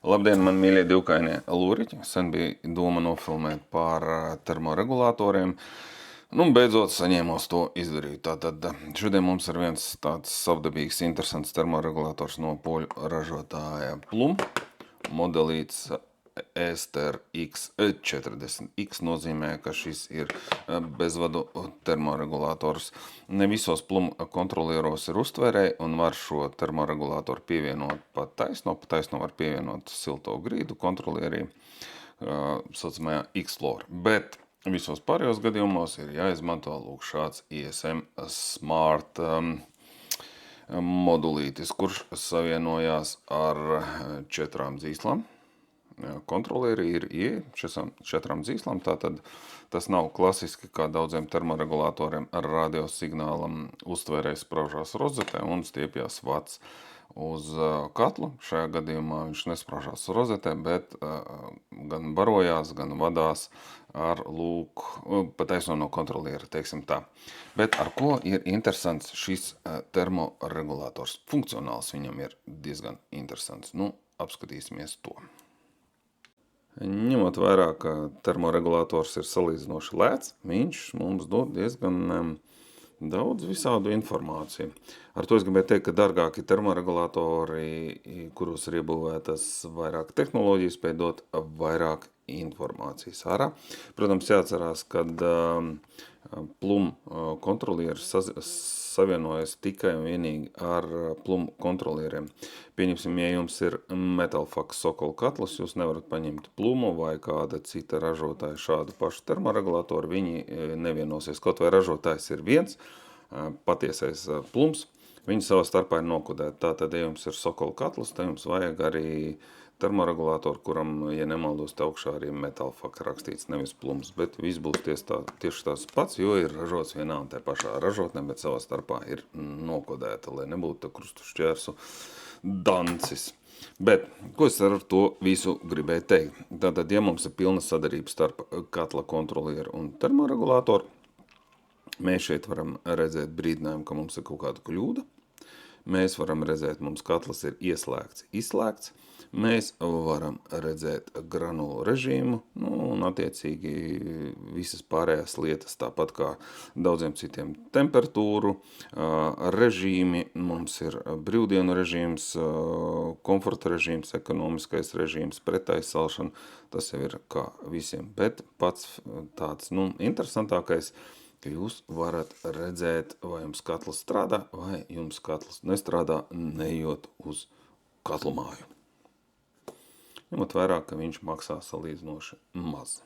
Labdien, man mīļie divkainie lūriķi. Sen bija doma nofilmēt par termoregulatoriem. Beidzot saņēmos to izdarīt. Tātad šodien mums ir viens tāds savdabīgs, interesants termoregulators no poļu ražotāja Plum. Modelīts Ester X40X nozīmē, ka šis ir bezvadu termoregulators. Ne visos Plum kontrolieros ir uztvērēji un var šo termoregulatoru pievienot pa taisno var pievienot silto grīdu kontrolierī, saucamajā X-Floor. Bet visos pārējos gadījumos ir jāizmanto lūk šāds ISM Smart modulītis, kurš savienojās ar 4 dzīslām. Kontrolieri ir četrām dzīslām, tātad tas nav klasiski kā daudziem termoregulatoriem ar radiosignālam uztvērējs spraužās rozetē un stiepjās vats uz katlu. Šajā gadījumā viņš nespraužās rozetē, bet gan barojās, gan vadās ar lūk, pa taisno no kontroliera, teiksim tā. Bet ar ko ir interesants šis termoregulators? Funkcionāls viņam ir diezgan interesants. Apskatīsimies to. Ņemot vērā, ka termoregulators ir salīdzinoši lēts, viņš mums dod diezgan daudz visādu informāciju. Ar to es gribēju teikt, ka dārgāki termoregulatori, kuros ir iebūvētas vairāk tehnoloģijas, spēj dot vairāk informācijas ārā. Protams, jāatcerās, ka Plum kontrolieris savienojas tikai un vienīgi ar Plum kontrolieriem. Pieņemsim, ja jums ir Metalfax Sokol katls, jūs nevarat paņemt Plumu vai kāda cita ražotāja šādu pašu termoregulatoru, viņi nevienosies. Kaut vai ražotājs ir viens, patiesais Plums, viņi savā starpā ir nokodēti. Tātad, ja jums ir Sokol katls, tad jums vajag arī termoregulātoru, kuram, ja nemaldos, te augšā arī Metalfax rakstīts, nevis Plums, bet viss būs tieši tās pats, jo ir ražots vienā un te pašā ražotnē, bet savā starpā ir nokodēta, lai nebūtu krustu šķērsu dancis. Bet, ko es ar to visu gribēju teikt? Tātad, ja mums ir pilna sadarība starp katla kontrolieru un termoregulātoru, mēs šeit varam redzēt brīdinājumu, ka mums ir kaut kāda kļūda. Mēs varam redzēt, mums katls ir ieslēgts, izslēgts. Mēs varam redzēt granulu režīmu, un attiecīgi visas pārējās lietas, tāpat kā daudziem citiem temperatūru režīmi. Mums ir brīvdienu režīms, komforta režīms, ekonomiskais režīms, pretaizsalšana. Tas jau ir kā visiem, bet pats tāds interesantākais, ka jūs varat redzēt, vai jums katls strādā, vai jums katls nestrādā, neejot uz katlu māju. Ņemot vērā, ka viņš maksā salīdzinoši maz.